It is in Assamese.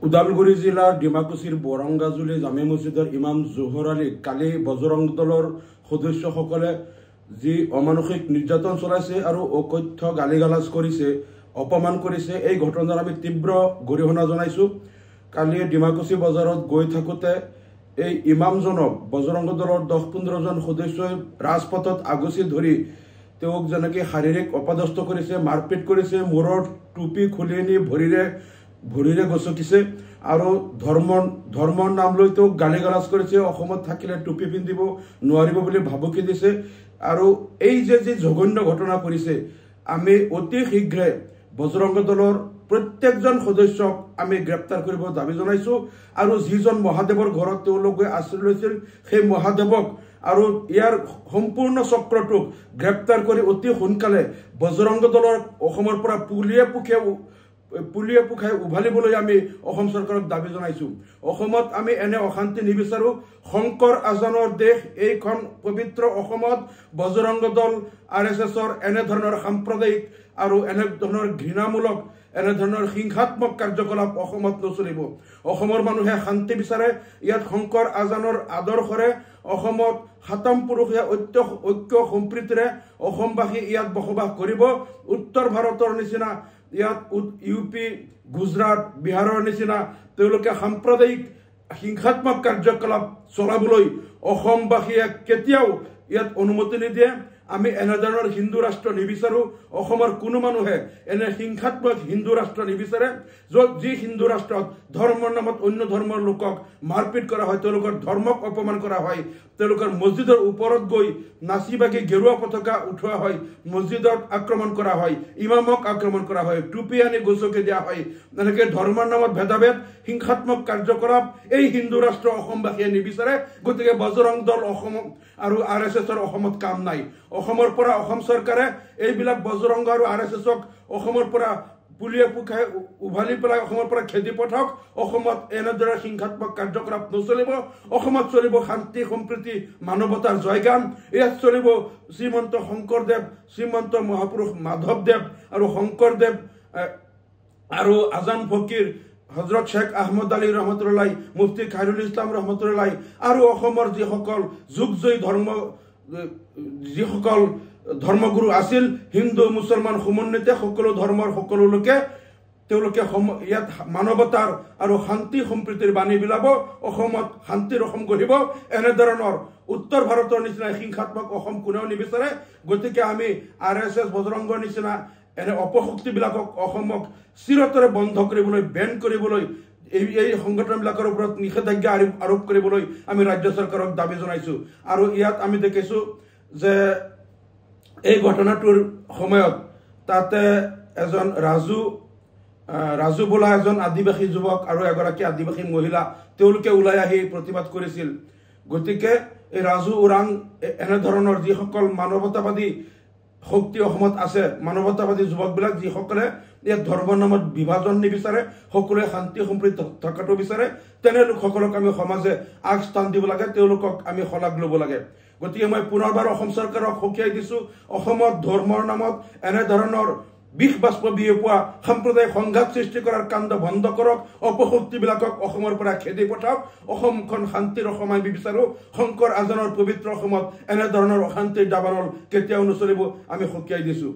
ওদালগুৰি জিলাৰ ডিমাকুছিৰ বৰংগাজুলি জামে মছজিদৰ ইমাম জোহৰ আলীক কালি বজৰং দলৰ সদস্যসকলে যি অমানসিক নিৰ্যাতন চলাইছে আৰু অকথ্য গালিগালাজ কৰিছে, অপমান কৰিছে, এই ঘটনাৰ আমি তীব্ৰ গৰিহণা জনাইছোঁ। কালি ডিমাকুছি বজাৰত গৈ থাকোঁতে এই ইমামজনক বজৰং দলৰ 10-15 জন সদস্যই ৰাজপথত আগচি ধৰি তেওঁক যেনেকৈ শাৰীৰিক অপদস্থ কৰিছে, মাৰপিট কৰিছে, মূৰৰ টুপি খুলি নি ভৰিৰে গচকিছে আৰু ধৰ্মৰ নাম লৈ তেওঁক গালিগালাজ কৰিছে, অসমত থাকিলে টুপি পিন্ধিব নোৱাৰিব বুলি ভাবুকি দিছে। আৰু এই যে জঘন্য ঘটনা কৰিছে, আমি অতি শীঘ্ৰে বজৰং দলৰ প্ৰত্যেকজন সদস্যক আমি গ্ৰেপ্তাৰ কৰিব দাবী জনাইছোঁ। আৰু যিজন মহাদেৱৰ ঘৰত তেওঁলোকে আশ্ৰয় লৈছিল, সেই মহাদেৱক আৰু ইয়াৰ সম্পূৰ্ণ চক্ৰটোক গ্ৰেপ্তাৰ কৰি অতি সোনকালে বজৰং দলৰ অসমৰ পৰা পুলিয়ে পোখাই উভালিবলৈ আমি অসম চৰকাৰক দাবী জনাইছোঁ। অসমত আমি এনে অশান্তি নিবিচাৰোঁ। শংকৰ আজানৰ দেশ এইখন পবিত্ৰ অসমত বজৰং দল RSSৰ এনেধৰণৰ সাম্প্ৰদায়িক আৰু এনেধৰণৰ ঘৃণামূলক এনেধৰণৰ হিংসাত্মক কাৰ্যকলাপ অসমত নচলিব। অসমৰ মানুহে শান্তি বিচাৰে। ইয়াত শংকৰ আজানৰ আদৰ্শৰে অসমত 7ম পুৰুষীয়া ঐক্য সম্প্ৰীতিৰে অসমবাসী ইয়াত বসবাস কৰিব। উত্তৰ ভাৰতৰ নিচিনা ইয়াত UP, গুজৰাট, বিহাৰৰ নিচিনা তেওঁলোকে সাম্প্ৰদায়িক হিংসাত্মক কাৰ্যকলাপ চলাবলৈ অসমবাসীয়ে কেতিয়াও ইয়াত অনুমতি নিদিয়ে। আমি এনেধৰণৰ হিন্দু ৰাষ্ট্ৰ নিবিচাৰোঁ। অসমৰ কোনো মানুহে এনে হিংসাত্মক হিন্দু ৰাষ্ট্ৰ নিবিচাৰে, যি হিন্দু ৰাষ্ট্ৰত ধৰ্মৰ নামত অন্য ধৰ্মৰ লোকক মাৰপিট কৰা হয়, তেওঁলোকৰ ধৰ্মক অপমান কৰা হয়, তেওঁলোকৰ মছজিদৰ ওপৰত গৈ নাচি বাগি গেৰুৱা পতাকা উঠোৱা হয়, মছজিদত আক্ৰমণ কৰা হয়, ইমামক আক্ৰমণ কৰা হয়, টুপি আনি গচকি দিয়া হয়, এনেকৈ ধৰ্মৰ নামত ভেদাভেদ হিংসাত্মক কাৰ্যকলাপ এই হিন্দু ৰাষ্ট্ৰ অসমবাসীয়ে নিবিচাৰে। গতিকে বজৰং দল অসম আৰু RSSৰ অসমত কাম নাই। অসমৰ পৰা অসম চৰকাৰে এইবিলাক বজৰং আৰু RSSক অসমৰ পৰা পুলিয়ে পোখাই উভালি পেলাই অসমৰ পৰা খেদি পঠাওক। অসমত এনেদৰে হিংসাত্মক কাৰ্যকলাপ নচলিব। অসমত চলিব শান্তি সম্প্ৰীতি মানৱতাৰ জয়গান। ইয়াত চলিব শ্ৰীমন্ত শংকৰদেৱ, শ্ৰীমন্ত মহাপুৰুষ মাধৱদেৱ আৰু শংকৰদেৱ আৰু আজান ফকীৰ হজৰত শ্বেখ আহমদ আলী ৰহমতুল্লাহ, মুফতি খাইৰুল ইছলাম ৰহমতুল্লাহ আৰু অসমৰ যিসকল ধৰ্মগুৰু আছিল, হিন্দু মুছলমান সমন্বিতে সকলো ধৰ্মৰ সকলো লোকে তেওঁলোকে ইয়াত মানৱতাৰ আৰু শান্তি সম্প্ৰীতিৰ বাণী বিলাব। অসমত শান্তিৰ অসম গঢ়িব। এনেধৰণৰ উত্তৰ ভাৰতৰ নিচিনা হিংসাত্মক অসম কোনেও নিবিচাৰে। গতিকে আমি RSS বজৰংগৰ নিচিনা এনে অপশক্তিবিলাকক অসমক চিৰতৰে বন্ধ কৰিবলৈ, বেন কৰিবলৈ, এই সংগঠনবিলাকৰ ওপৰত নিষেধাজ্ঞা আৰোপ কৰিবলৈ আমি ৰাজ্য চৰকাৰক দাবী জনাইছোঁ। আৰু ইয়াত আমি দেখিছোঁ যে এই ঘটনাটোৰ সময়ত তাতে এজন ৰাজু বোলা এজন আদিবাসী যুৱক আৰু এগৰাকী আদিবাসী মহিলা তেওঁলোকে ওলাই আহি প্ৰতিবাদ কৰিছিল। গতিকে এই ৰাজু ওৰাং এনেধৰণৰ যিসকল মানৱতাবাদী শক্তি অসমত আছে, মানৱতাবাদী যুৱকবিলাক যিসকলে ইয়াত ধৰ্মৰ নামত বিভাজন নিবিচাৰে, সকলোৱে শান্তি সম্প্ৰীতি থকাটো বিচাৰে, তেনে লোকসকলক আমি সমাজে আগস্থান দিব লাগে, তেওঁলোকক আমি শলাগ ল'ব লাগে। গতিকে মই পুনৰবাৰ অসম চৰকাৰক সকীয়াই দিছোঁ, অসমত ধৰ্মৰ নামত এনেধৰণৰ বিষ বাষ্প বিয়পোৱা সাম্প্ৰদায়িক সংঘাত সৃষ্টি কৰাৰ কাণ্ড বন্ধ কৰক। অপশক্তিবিলাকক অসমৰ পৰা খেদি পঠাওক। অসমখন শান্তিৰ অসম আমি বিচাৰোঁ। শংকৰ আজানৰ পবিত্ৰ অসমত এনেধৰণৰ অশান্তিৰ দাবানল কেতিয়াও নচলিব, আমি সকীয়াই দিছোঁ।